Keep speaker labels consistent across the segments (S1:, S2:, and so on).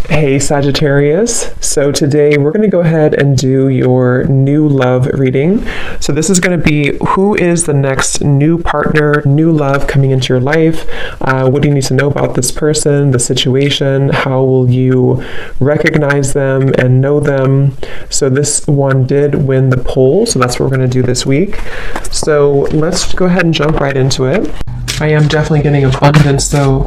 S1: Hey Sagittarius, so today we're going to go ahead and do your new love reading. So this is going to be who is the next new partner, new love coming into your life. What do you need to know about this person, the situation? How will you recognize them and know them? So this one did win the poll, so that's what we're going to do this week. So let's go ahead and jump right into it. I am definitely getting abundance though,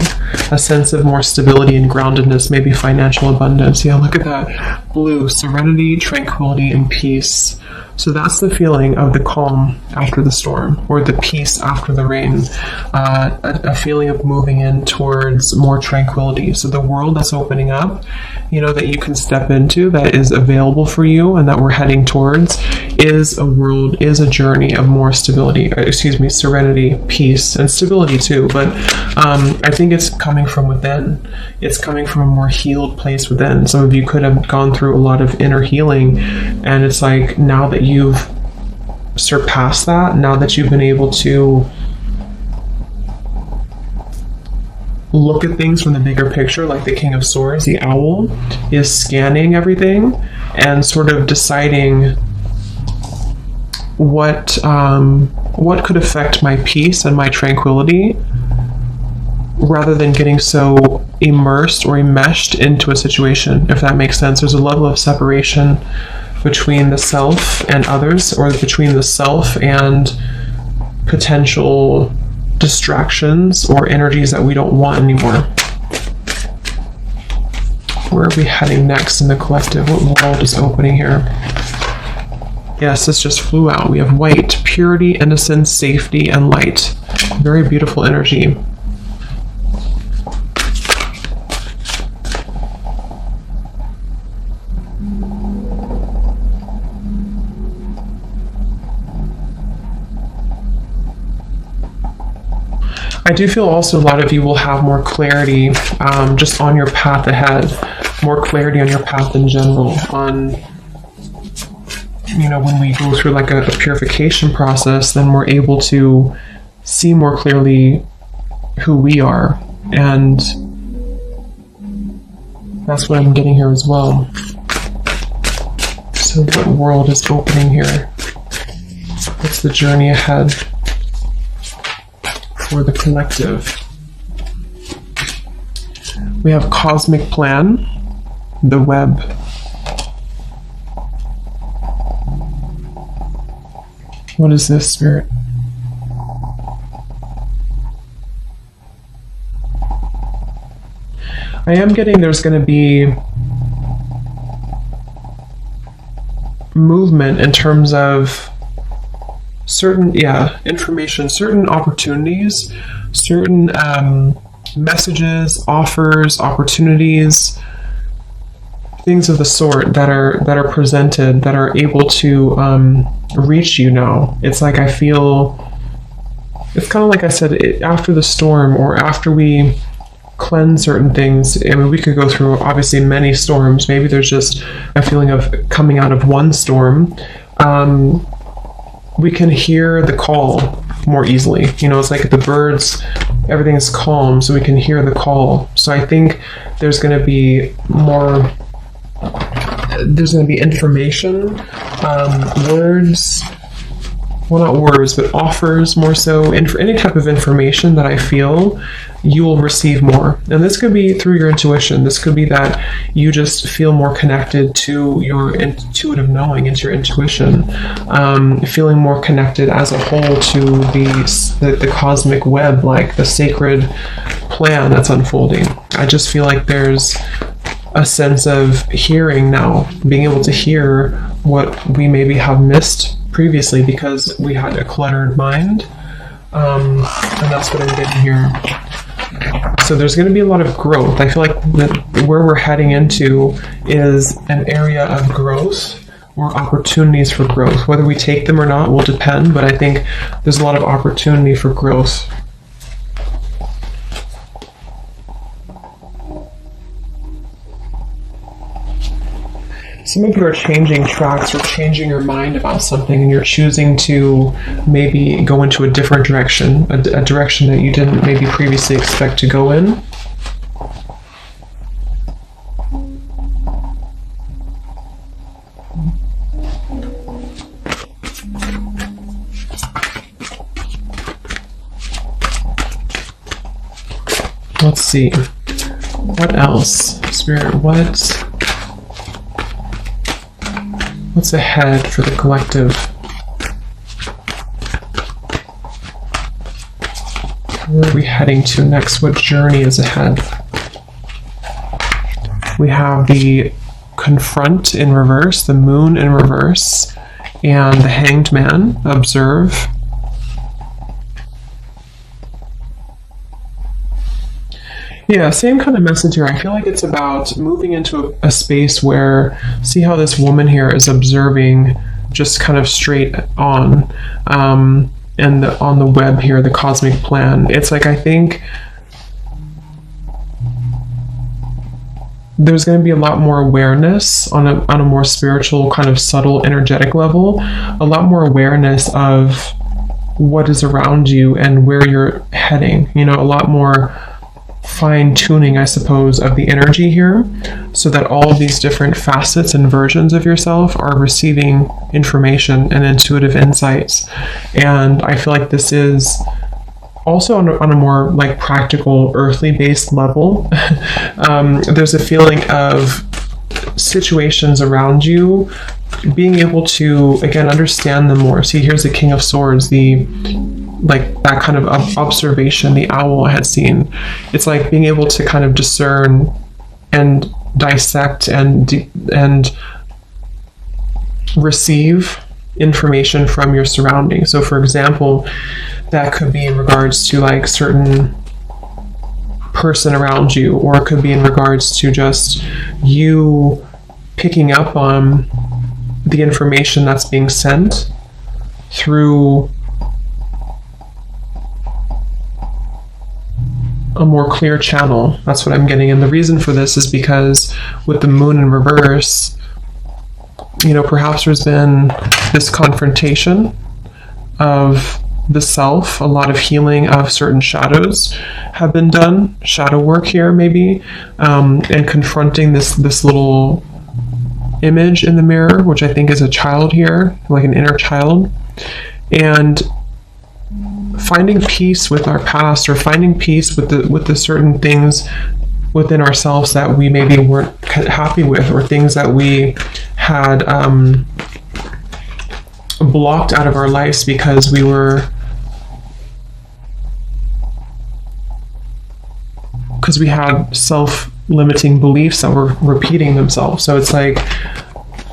S1: a sense of more stability and groundedness, maybe financial abundance. Yeah, look at that blue, serenity, tranquility, and peace. So that's the feeling of the calm after the storm, or the peace after the rain, a feeling of moving in towards more tranquility. So the world that's opening up, that you can step into, that is available for you and that we're heading towards, is a journey of more serenity, peace, and stability too. But I think it's coming from within. It's coming from a more healed place within. Some of you could have gone through a lot of inner healing, and it's like now that you've surpassed that, now that you've been able to look at things from the bigger picture, like the King of Swords, the owl, is scanning everything and sort of deciding what could affect my peace and my tranquility, rather than getting so immersed or enmeshed into a situation, if that makes sense. There's a level of separation between the self and others, or between the self and potential distractions or energies that we don't want anymore. Where are we heading next in the collective? What world is opening here? Yes, this just flew out. We have white, purity, innocence, safety, and light. Very beautiful energy. I do feel also a lot of you will have more clarity just on your path ahead, more clarity on your path in general, on, when we go through like a purification process, then we're able to see more clearly who we are. And that's what I'm getting here as well. So what world is opening here? What's the journey ahead for the collective? We have cosmic plan, the web. What is this, Spirit? I am getting there's going to be movement in terms of certain information, certain opportunities, certain messages, offers, opportunities, things of the sort that are presented, that are able to reach you now. It's like I feel it's kind of like I said, after the storm, or after we cleanse certain things. I mean, we could go through obviously many storms. Maybe there's just a feeling of coming out of one storm. We can hear the call more easily. It's like the birds, everything is calm, so we can hear the call. So I think there's going to be more, there's going to be information, words, well, not words, but offers more so, any type of information that I feel you will receive more. And this could be through your intuition. This could be that you just feel more connected to your intuitive knowing, into your intuition, feeling more connected as a whole to the cosmic web, like the sacred plan that's unfolding. I just feel like there's a sense of hearing now, being able to hear what we maybe have missed previously because we had a cluttered mind. And that's what I'm getting here. So there's going to be a lot of growth. I feel like where we're heading into is an area of growth, or opportunities for growth. Whether we take them or not will depend, but I think there's a lot of opportunity for growth. Some of you are changing tracks or changing your mind about something, and you're choosing to maybe go into a different direction, a direction that you didn't maybe previously expect to go in. see. What else? Spirit, what's ahead for the collective? Where are we heading to next? What journey is ahead? We have the Confront in reverse, the Moon in reverse, and the Hanged Man, Observe. Yeah, same kind of message here. I feel like it's about moving into a space where, see how this woman here is observing just kind of straight on, and on the web here, the cosmic plan. It's like, I think there's going to be a lot more awareness on a more spiritual, kind of subtle, energetic level, a lot more awareness of what is around you and where you're heading, you know, a lot more fine-tuning, I suppose, of the energy here, so that all of these different facets and versions of yourself are receiving information and intuitive insights. And I feel like this is also on a more like practical, earthly based level. There's a feeling of situations around you, being able to, again, understand them more. See, here's the King of Swords, like that kind of observation, the owl I had seen. It's like being able to kind of discern and dissect and receive information from your surroundings. So for example, that could be in regards to like certain person around you, or it could be in regards to just you picking up on the information that's being sent through a more clear channel. That's what I'm getting. And the reason for this is because with the Moon in reverse, you know, perhaps there's been this confrontation of the self, a lot of healing of certain shadows have been done, shadow work here maybe, and confronting this little image in the mirror, which I think is a child here, like an inner child, and finding peace with our past, or finding peace with the certain things within ourselves that we maybe weren't happy with, or things that we had blocked out of our lives because we had self-limiting beliefs that were repeating themselves. So it's like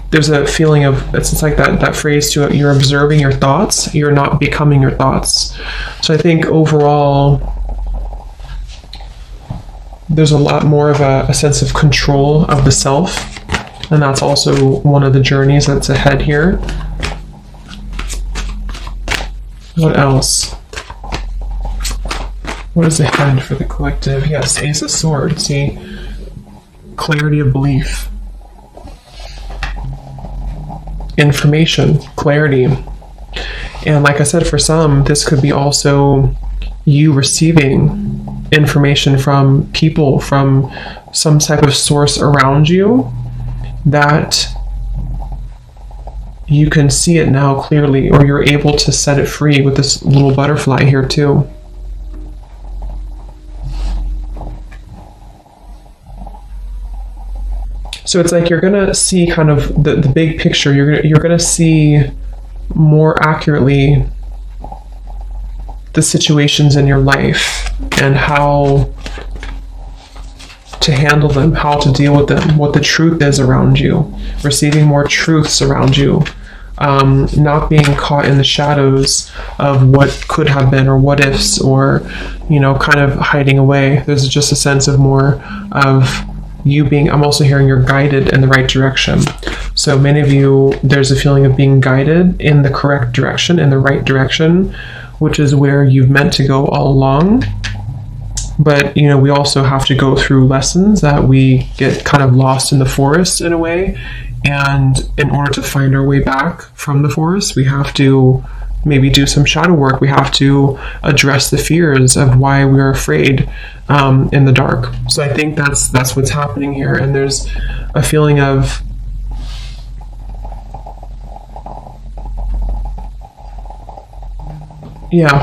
S1: there's a feeling of, it's like that phrase to it, you're observing your thoughts, you're not becoming your thoughts. So I think overall there's a lot more of a sense of control of the self, and that's also one of the journeys that's ahead here. What else? What is ahead for the collective? Yes, Ace of Swords. See, clarity of belief, information, clarity. And like I said, for some, this could be also you receiving information from people, from some type of source around you, that you can see it now clearly, or you're able to set it free with this little butterfly here too. So it's like you're gonna see kind of the big picture. You're gonna see more accurately the situations in your life and how to handle them, how to deal with them, what the truth is around you, receiving more truths around you, not being caught in the shadows of what could have been, or what ifs, or, you know, kind of hiding away. There's just a sense of more of you being, I'm also hearing you're guided in the right direction. So many of you, there's a feeling of being guided in the correct direction, in the right direction, which is where you've meant to go all along. But, you know, we also have to go through lessons that we get kind of lost in the forest in a way. And in order to find our way back from the forest, we have to maybe do some shadow work. We have to address the fears of why we're afraid in the dark. So I think that's what's happening here. And there's a feeling of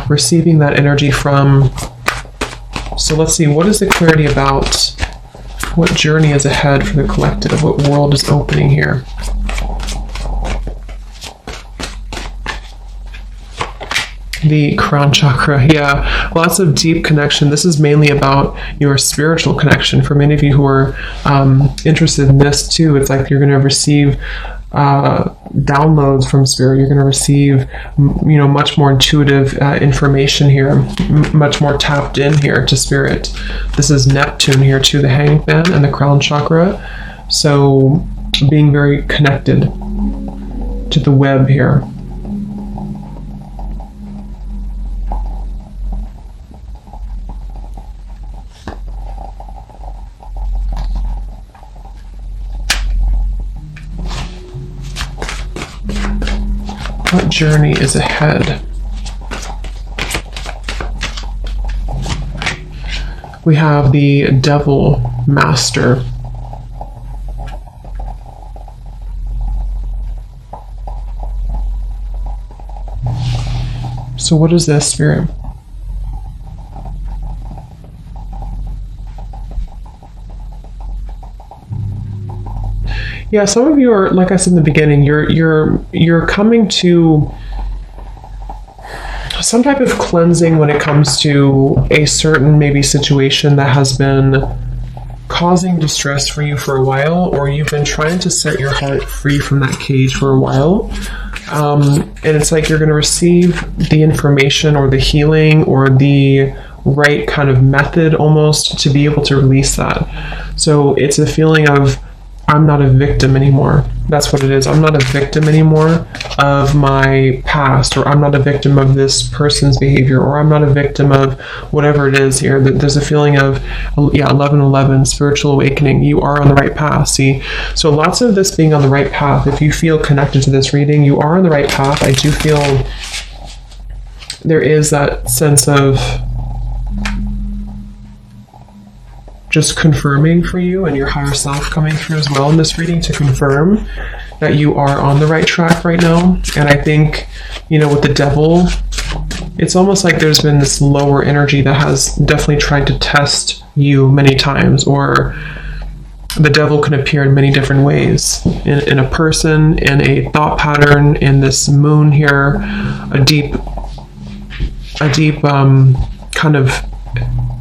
S1: receiving that energy from So let's see, what is the clarity about what journey is ahead for the collective? What world is opening here? The crown chakra, yeah, lots of deep connection. This is mainly about your spiritual connection. For many of you who are interested in this too, it's like you're going to receive downloads from spirit. You're going to receive, much more intuitive information here, much more tapped in here to spirit. This is Neptune here too, the Hanged Man and the crown chakra. So being very connected to the web here. What journey is ahead? We have the Devil Master. So what is this, Spirit? Yeah, some of you are, like I said in the beginning, you're coming to some type of cleansing when it comes to a certain maybe situation that has been causing distress for you for a while, or you've been trying to set your heart free from that cage for a while. And it's like you're going to receive the information or the healing or the right kind of method almost to be able to release that. So it's a feeling of, I'm not a victim anymore. That's what it is. I'm not a victim anymore of my past, or I'm not a victim of this person's behavior, or I'm not a victim of whatever it is here. There's a feeling of, 1111, spiritual awakening. You are on the right path. See, so lots of this being on the right path. If you feel connected to this reading, you are on the right path. I do feel there is that sense of just confirming for you and your higher self coming through as well in this reading to confirm that you are on the right track right now. And I think, with the devil, it's almost like there's been this lower energy that has definitely tried to test you many times, or the devil can appear in many different ways, in a person, in a thought pattern, in this moon here, a deep kind of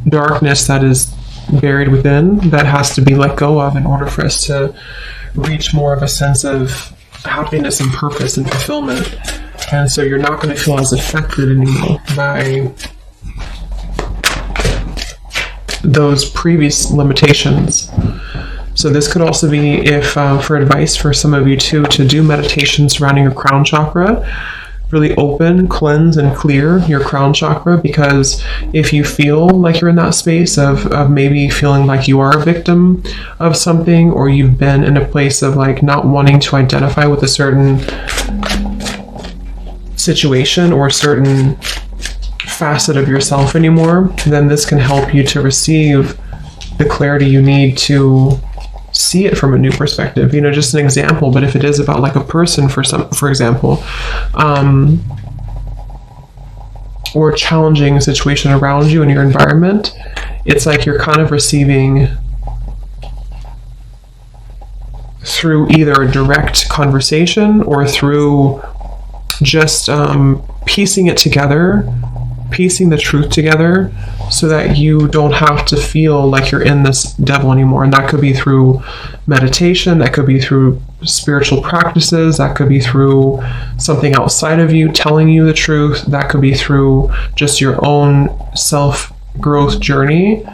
S1: darkness that is buried within, that has to be let go of in order for us to reach more of a sense of happiness and purpose and fulfillment. And so you're not going to feel as affected anymore by those previous limitations. So this could also be, if for advice for some of you too, to do meditation surrounding your crown chakra. Really open, cleanse, and clear your crown chakra, because if you feel like you're in that space of maybe feeling like you are a victim of something, or you've been in a place of like not wanting to identify with a certain situation or a certain facet of yourself anymore, then this can help you to receive the clarity you need to see it from a new perspective. Just an example, but if it is about like a person, for example, or a challenging situation around you in your environment, it's like you're kind of receiving through either a direct conversation or through just piecing it together, piecing the truth together, so that you don't have to feel like you're in this devil anymore. And that could be through meditation, that could be through spiritual practices, that could be through something outside of you telling you the truth, that could be through just your own self-growth journey,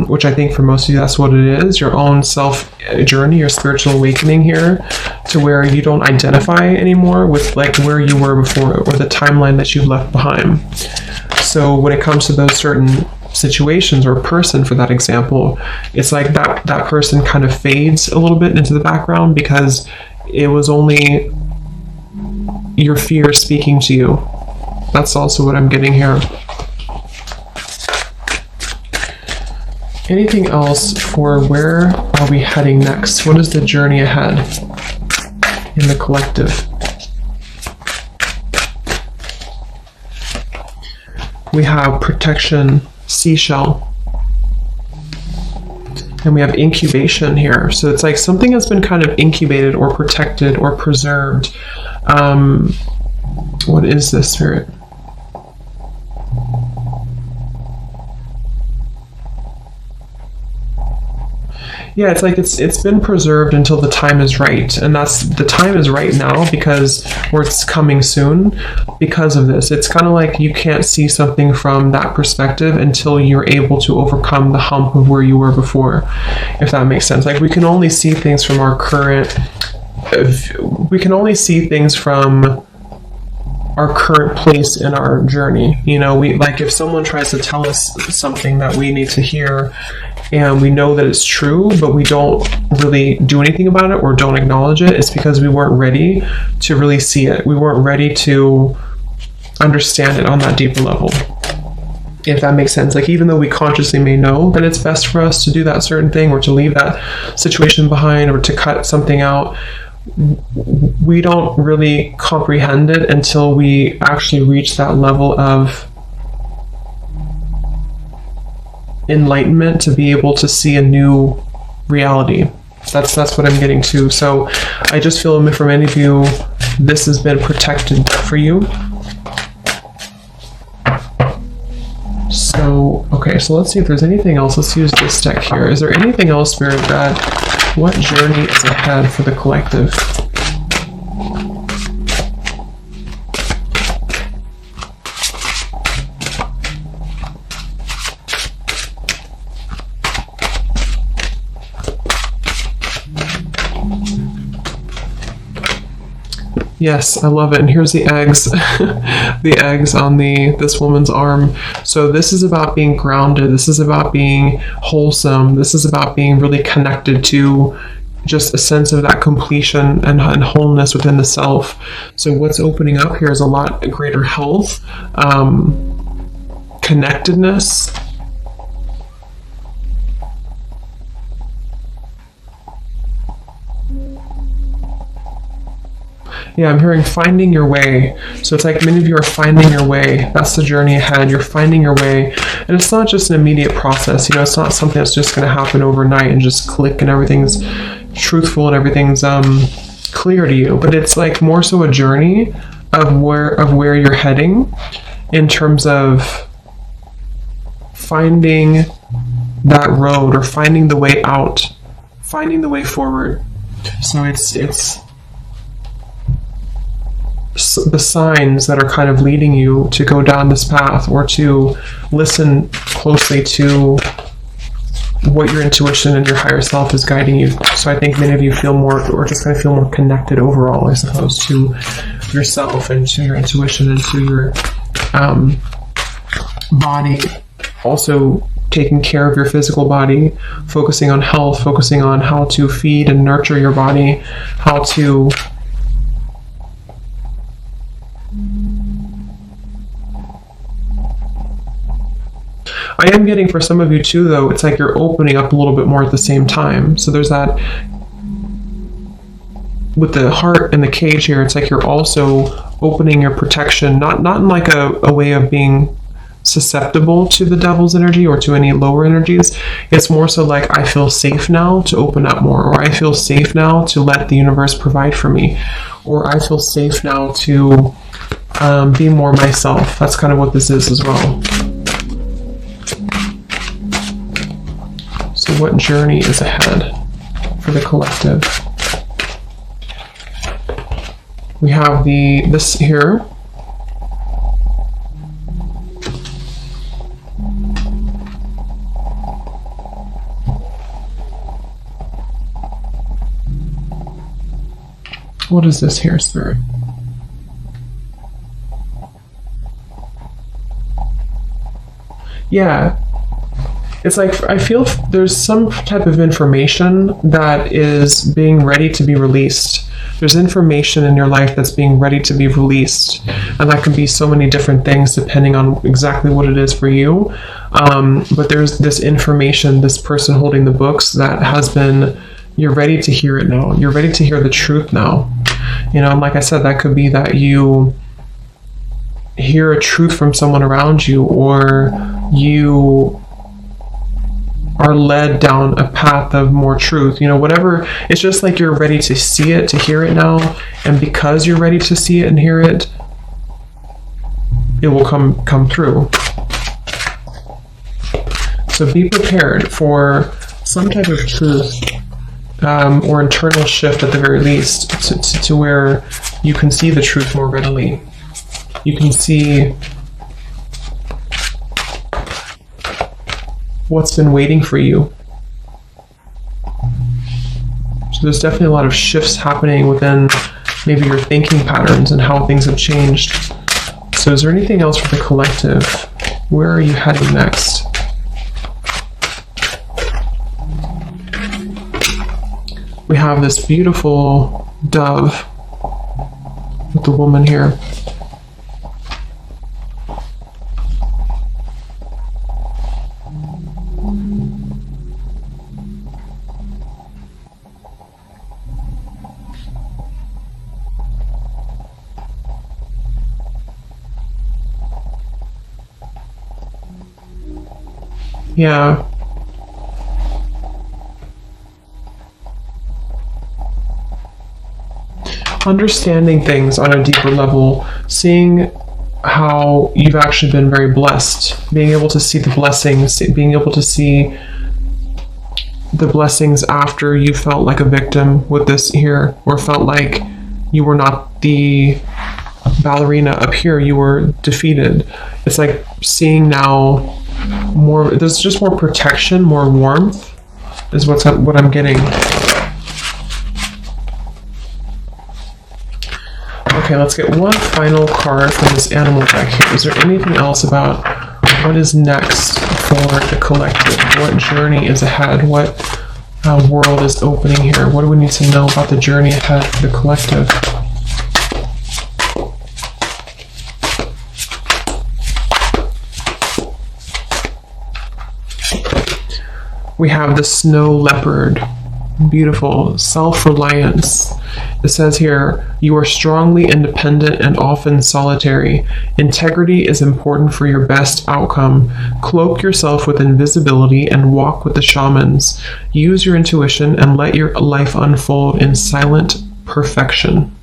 S1: which I think for most of you that's what it is, your own self journey, your spiritual awakening here, to where you don't identify anymore with like where you were before, or the timeline that you've left behind. So when it comes to those certain situations, or person for that example, it's like that person kind of fades a little bit into the background, because it was only your fear speaking to you. That's also what I'm getting here. Anything else for where are we heading next? What is the journey ahead in the collective? We have protection, seashell. And we have incubation here. So it's like something has been kind of incubated or protected or preserved. What is this, Spirit? Yeah, it's like it's been preserved until the time is right. And that's the time is right now because or it's coming soon because of this. It's kind of like you can't see something from that perspective until you're able to overcome the hump of where you were before, if that makes sense. Like we can only see things from our current place in our journey. You know, we like if someone tries to tell us something that we need to hear and we know that it's true, but we don't really do anything about it or don't acknowledge it, it's because we weren't ready to really see it. We weren't ready to understand it on that deeper level, if that makes sense. Like even though we consciously may know that it's best for us to do that certain thing or to leave that situation behind or to cut something out, we don't really comprehend it until we actually reach that level of enlightenment to be able to see a new reality. That's what I'm getting to. So I just feel for many of you, this has been protected for you. So, okay, so let's see if there's anything else. Let's use this deck here. Is there anything else, Spirit, that what journey is ahead for the collective? Yes, I love it. And here's the eggs, the eggs on this woman's arm. So this is about being grounded. This is about being wholesome. This is about being really connected to just a sense of that completion and wholeness within the self. So what's opening up here is a lot greater health, connectedness. Yeah, I'm hearing finding your way. So it's like many of you are finding your way. That's the journey ahead. You're finding your way. And it's not just an immediate process. You know, it's not something that's just going to happen overnight and just click and everything's truthful and everything's clear to you. But it's like more so a journey of where you're heading in terms of finding that road or finding the way out, finding the way forward. So it's the signs that are kind of leading you to go down this path or to listen closely to what your intuition and your higher self is guiding you. So I think many of you feel more, or just kind of feel more connected overall, I suppose, to yourself and to your intuition and to your body. Also taking care of your physical body, focusing on health, focusing on how to feed and nurture your body, how to I am getting for some of you too, though, it's like you're opening up a little bit more at the same time. So there's that with the heart and the cage here, it's like you're also opening your protection, not in like a way of being susceptible to the devil's energy or to any lower energies. It's more so like I feel safe now to open up more, or I feel safe now to let the universe provide for me, or I feel safe now to be more myself. That's kind of what this is as well. So what journey is ahead for the collective? We have this here. What is this here, Spirit? Yeah. It's like, I feel there's some type of information that is being ready to be released. There's information in your life that's being ready to be released. And that can be so many different things depending on exactly what it is for you. But there's this information, this person holding the books that has been, you're ready to hear it now. You're ready to hear the truth now. You know, and like I said, that could be that you hear a truth from someone around you, or you are led down a path of more truth. Whatever, it's just like you're ready to see it, to hear it now. And because you're ready to see it and hear it, it will come through. So be prepared for some type of truth or internal shift at the very least, to where you can see the truth more readily. You can see what's been waiting for you. So there's definitely a lot of shifts happening within maybe your thinking patterns and how things have changed. So is there anything else for the collective? Where are you heading next? We have this beautiful dove with the woman here. Yeah. Understanding things on a deeper level, seeing how you've actually been very blessed, being able to see the blessings, being able to see the blessings after you felt like a victim with this here, or felt like you were not the ballerina up here, you were defeated. It's like seeing now more, there's just more protection, more warmth is what I'm getting. Okay, let's get one final card from this animal deck here. Is there anything else about what is next for the collective? What journey is ahead? What world is opening here? What do we need to know about the journey ahead for the collective? We have the snow leopard. Beautiful. Self-reliance. It says here, you are strongly independent and often solitary. Integrity is important for your best outcome. Cloak yourself with invisibility and walk with the shamans. Use your intuition and let your life unfold in silent perfection.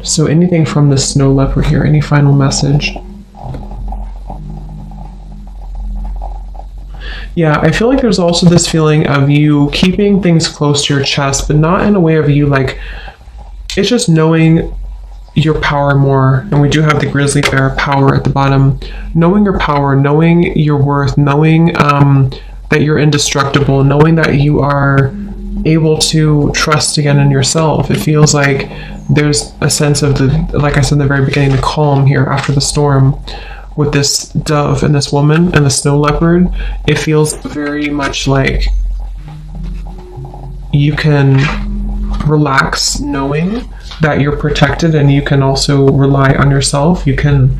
S1: So anything from the snow leopard here? Any final message? Yeah, I feel like there's also this feeling of you keeping things close to your chest, but not in a way of you like, it's just knowing your power more. And we do have the grizzly bear power at the bottom. Knowing your power, knowing your worth, knowing that you're indestructible, knowing that you are able to trust again in yourself. It feels like there's a sense of the, like I said in the very beginning, the calm here after the storm. With this dove and this woman and the snow leopard, it feels very much like you can relax knowing that you're protected, and you can also rely on yourself. You can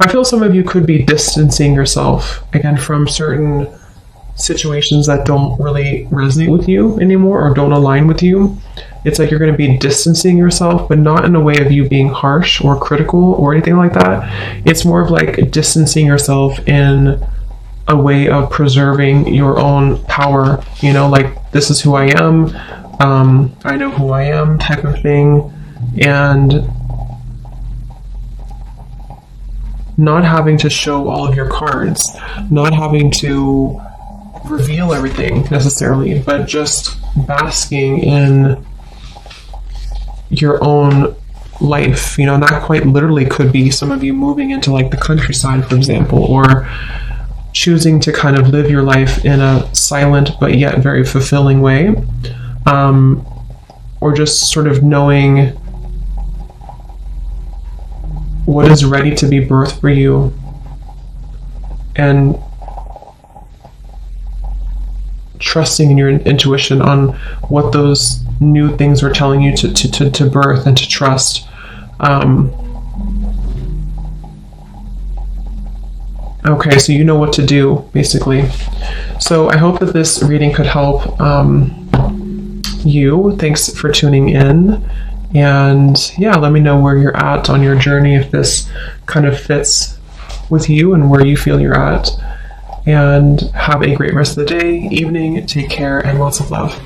S1: I feel some of you could be distancing yourself again from certain situations that don't really resonate with you anymore or don't align with you. It's like you're going to be distancing yourself, but not in a way of you being harsh or critical or anything like that. It's more of like distancing yourself in a way of preserving your own power, you know, like this is who I am, I know who I am type of thing, and not having to show all of your cards, not having to reveal everything necessarily, but just basking in your own life, you know. That quite literally could be some of you moving into like the countryside, for example, or choosing to kind of live your life in a silent but yet very fulfilling way, or just sort of knowing what is ready to be birthed for you and trusting in your intuition on what those new things are telling you to birth and to trust. Okay, so you know what to do, basically. So I hope that this reading could help you. Thanks for tuning in, And yeah, let me know where you're at on your journey, if this kind of fits with you and where you feel you're at. And have a great rest of the day, evening. Take care, and lots of love.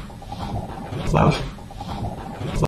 S1: Love.